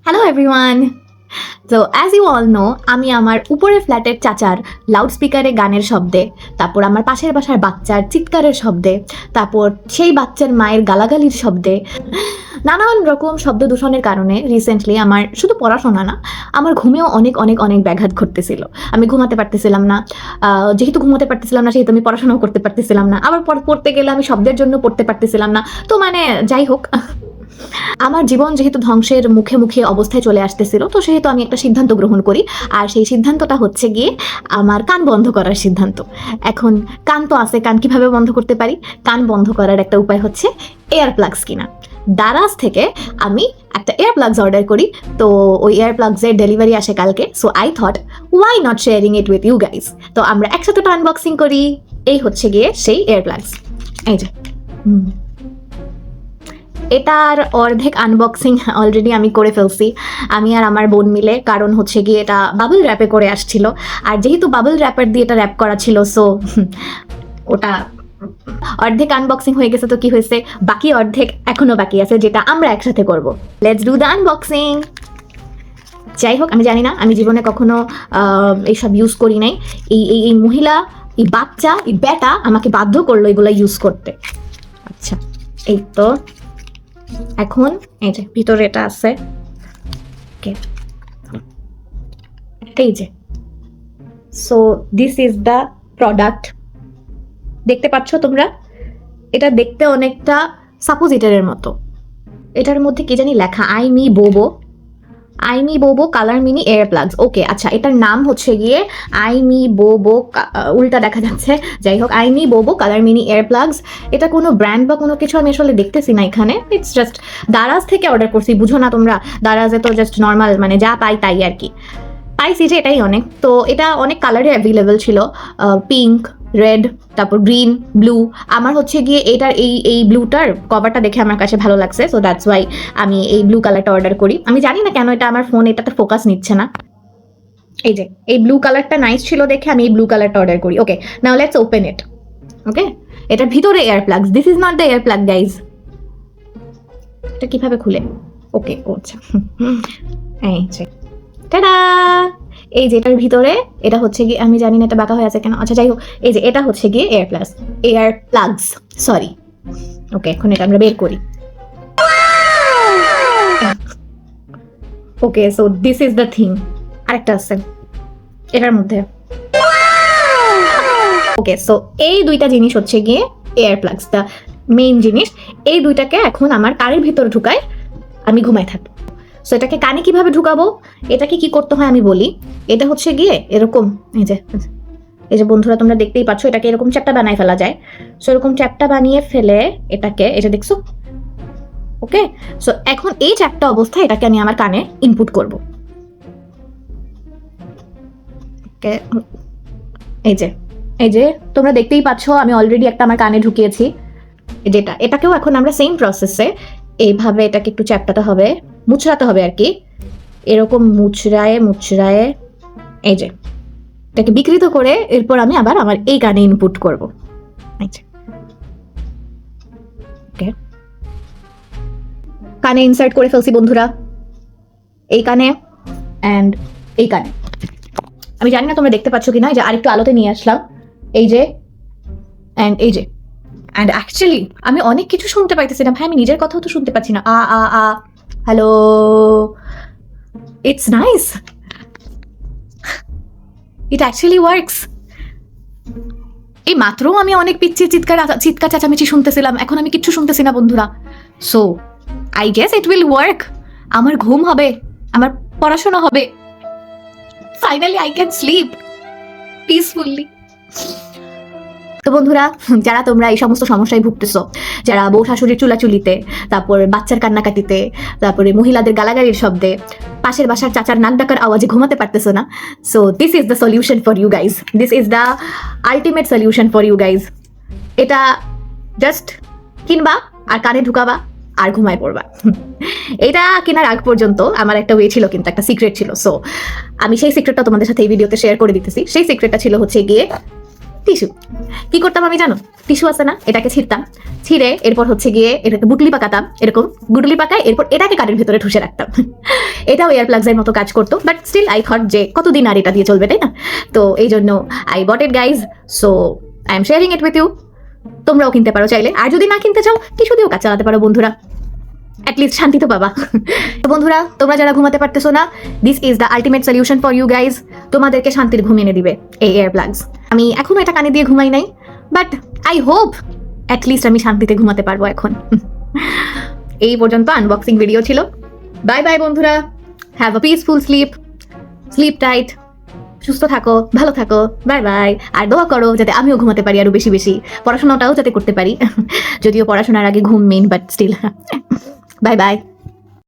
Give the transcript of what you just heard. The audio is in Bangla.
Hello everyone. তো অ্যাজ ইউ অল নো, আমি আমার উপরের ফ্ল্যাটের চাচার লাউডস্পিকারে গানের শব্দে, তারপর আমার পাশের বাসার বাচ্চার চিৎকারের শব্দে, তারপর সেই বাচ্চার মায়ের গালাগালির শব্দে, নানান রকম শব্দ দূষণের কারণে রিসেন্টলি আমার শুধু পড়াশোনা না, আমার ঘুমেও অনেক অনেক অনেক ব্যাঘাত ঘটতেছিল। আমি ঘুমাতে পারতেছিলাম না। যেহেতু ঘুমাতে পারতেছিলাম না, সেহেতু আমি পড়াশোনাও করতে পারতেছিলাম না। আবার পড়তে গেলে আমি শব্দের জন্য পড়তে পারতেছিলাম না। তো মানে যাই হোক, আমার জীবন যেহেতু ধ্বংসের মুখে মুখে অবস্থায় চলে আসতেছিল, তো সেহেতু আমি একটা সিদ্ধান্ত গ্রহণ করি। আর সেই সিদ্ধান্তটা হচ্ছে গিয়ে আমার কান বন্ধ করার সিদ্ধান্ত। এখন কান তো আছে, কান কিভাবে বন্ধ করতে পারি? কান বন্ধ করার একটা উপায় হচ্ছে এয়ার প্লাগস কিনা। দারাজ থেকে আমি একটা এয়ার প্লাগস অর্ডার করি। তো ওই এয়ার প্লাগসের ডেলিভারি আসে কালকে। So I thought why not sharing it with you guys. তো আমরা একসাথে আনবক্সিং করি। এই হচ্ছে গিয়ে সেই এয়ার প্লাগস। এই যে এটার অর্ধেক আনবক্সিং অলরেডি আমি করে ফেলছি, আমি আর আমার বোন মিলে। কারণ হচ্ছে গিয়ে এটা বাবল র্যাপে করে আসছিল, আর যেহেতু বাবল র্যাপার দিয়ে এটা র্যাপ করা ছিল, সো ওটা অর্ধেক আনবক্সিং হয়ে গেছে। তো কি হয়েছে, বাকি অর্ধেক এখনো বাকি আছে, যেটা আমরা একসাথে করব। Let's do the unboxing. যাই হোক, আমি জানি না, আমি জীবনে কখনো এইসব ইউজ করি নাই। এই মহিলা, এই বাচ্চা, এই বেটা আমাকে বাধ্য করলো এগুলো ইউজ করতে। আচ্ছা, এই তো এখন এই যে ভিতরে এটা আছে। এই যে, so this is the product. দেখতে পাচ্ছ তোমরা? এটা দেখতে অনেকটা সাপোজিটরের মতো। এটার মধ্যে কি জানি লেখা, I me bobo colour mini air plugs. Okay, আচ্ছা, এটার নাম হচ্ছে গিয়ে আই মি বোবো, উল্টা দেখা যাচ্ছে। যাই হোক, I me bobo colour mini air plugs. এটা কোনো ব্র্যান্ড বা কোনো কিছু আমি আসলে দেখতেছি না এখানে। ইটস জাস্ট দারাজ থেকে অর্ডার করছি। বুঝো না তোমরা, দারাজে তো জাস্ট নর্মাল, মানে যা পাই তাই আর কি পাইছি, যে এটাই অনেক। তো এটা অনেক কালারে অ্যাভেলেবেল ছিল, পিঙ্ক, রেড, তারপর গ্রিন, ব্লু। আমার হচ্ছে গিয়ে এটার এই ব্লুটার কভারটা দেখে আমার কাছে ভালো লাগছে, সো দ্যাটস ওয়াই আমি এই ব্লু কালারটা অর্ডার করি। আমি জানি না কেন এটা আমার ফোন এটাতে ফোকাস নিচ্ছে না। এই যে এই ব্লু কালারটা নাইস ছিল দেখে আমি এই ব্লু কালারটা অর্ডার করি। ওকে, নাও লেটস ওপেন ইট। ওকে, এটার ভিতরে air plugs. This is not the air plug guys. এটা কিভাবে খুলে? ওকে, ও আচ্ছা, এই যে টাডা, এই যে এটার ভিতরে এটা হচ্ছে গিয়ে, আমি জানি না এটা বাঁকা হয়ে আছে কেন। আচ্ছা যাই হোক, এই যে এটা হচ্ছে গিয়ে এয়ার প্লাগস, সরি। ওকে, এখন এটা আমরা বের করি। Okay, so this is the thing. আরেকটা আছে এটার মধ্যে। ওকে, সো এই দুইটা জিনিস হচ্ছে গিয়ে এয়ার প্লাগস, দ্য মেইন জিনিস। এই দুইটাকে এখন আমার কানের ভিতরে ঢুকায় আমি ঘুমাই থাকবো। সো এটাকে কানে কিভাবে ঢুকাবো, এটাকে কি করতে হয় আমি বলি। এটা হচ্ছে গিয়ে এরকম, এই যে বন্ধুরা তোমরা দেখতেই পাচ্ছ, এটাকে এরকম চ্যাপটা বানায় ফেলা যায়। সো এরকম চ্যাপটা বানিয়ে ফেলে এটাকে, এটা দেখছো? ওকে, সো এখন এই চ্যাপটা অবস্থায় এটাকে আমি আমার কানে ইনপুট করব। ওকে, এই যে তোমরা দেখতেই পাচ্ছ, আমি অলরেডি একটা আমার কানে ঢুকিয়েছি। যেটা এটাকেও এখন আমরা সেম প্রসেসে এইভাবে এটাকে একটু চ্যাপটাতে হবে, মুচড়াতে হবে আর কি। এরকম মুচড়ায়ে এই যে এটাকে বিকৃত করে এরপর আমি আবার আমার এই কানে ইনপুট করব। ওকে, কানে ইনসার্ট করে ফেলছি বন্ধুরা, এই কানে অ্যান্ড এই কানে। আমি জানি না তোমরা দেখতে পাচ্ছ কিনা, এই যে আরেকটু আলোতে নিয়ে আসলাম। এই যে অ্যান্ড এই যে, অ্যান্ড অ্যাকচুয়ালি আমি অনেক কিছু শুনতে পাইতেছি না ভাই, আমি নিজের কথাও তো শুনতে পাচ্ছি না। Hello, it's nice, it actually works. এই মাত্র আমি অনেক পিচ্ছির চিৎকার চেঁচামেচি শুনতেছিলাম, এখন আমি কিচ্ছু শুনতেছি না বন্ধুরা। So I guess it will work. আমার ঘুম হবে, আমার পড়াশোনা হবে, finally I can slip peacefully. তো বন্ধুরা, যারা তোমরা এই সমস্ত সমস্যায় ভুগতেছো, যারা বউ শাশুড়ির চুলাচুলিতে, তারপর বাচ্চার কান্নাকাটিতে, তারপরে মহিলাদের গালাগালির শব্দে, পাশের বাসার চাচার নাক ডাকার আওয়াজে ঘুমাতে পারতেছো না, so this is the solution for you guys. This is the ultimate solution for you guys. এটা জাস্ট কিনবা আর কানে ঢুকাবা আর ঘুমায় পড়বা। এটা কেনার আগ পর্যন্ত আমার একটা ওয়ে ছিল, কিন্তু একটা সিক্রেট ছিল। সো আমি সেই সিক্রেটটা তোমাদের সাথে এই ভিডিওতে শেয়ার করে দিতেছি। সেই সিক্রেটটা ছিল হচ্ছে গিয়ে টিস্যু। কি করতাম আমি জানো? টিস্যু আছে না, এটাকে ছিঁড়তাম, ছিঁড়ে এরপর হচ্ছে গিয়ে এটাকে গুটলি পাকাতাম, এরকম গুটলি পাকায় এরপর এটাকে কানের ভিতরে ঠুসে রাখতাম। এটাও এয়ার প্লাগসের মতো কাজ করতো, বাট স্টিল আই থট যে কতদিন আর এটা দিয়ে চলবে, তাই না? তো এই জন্য I bought it guys, so I am sharing it with you. তোমরাও কিনতে পারো চাইলে, আর যদি না কিনতে চাও টিস্যু দিয়েও কাজ চালাতে পারো বন্ধুরা, অ্যাটলিস্ট শান্তি তো পাবা। তো বন্ধুরা, তোমরা যারা ঘুমাতে পারতেছো না, this is the ultimate solution for you guys. তোমাদেরকে শান্তির ঘুম এনে দিবে এই এয়ার প্লাগস। আমি এখনো এটা কানে দিয়ে ঘুমাই নাই, বাট আই হোপ অ্যাটলিস্ট আমি শান্তিতে ঘুমাতে পারবো এখন। এই পর্যন্ত আনবক্সিং ভিডিও ছিল। বাই বাই বন্ধুরা, have a peaceful sleep, sleep tight, সুস্থ থাকো, ভালো থাকো, বাই বাই। আর দোয়া করো যাতে আমিও ঘুমাতে পারি আরো বেশি বেশি, পড়াশোনাটাও যাতে করতে পারি, যদিও পড়াশোনার আগে ঘুম main, but still. Bye by.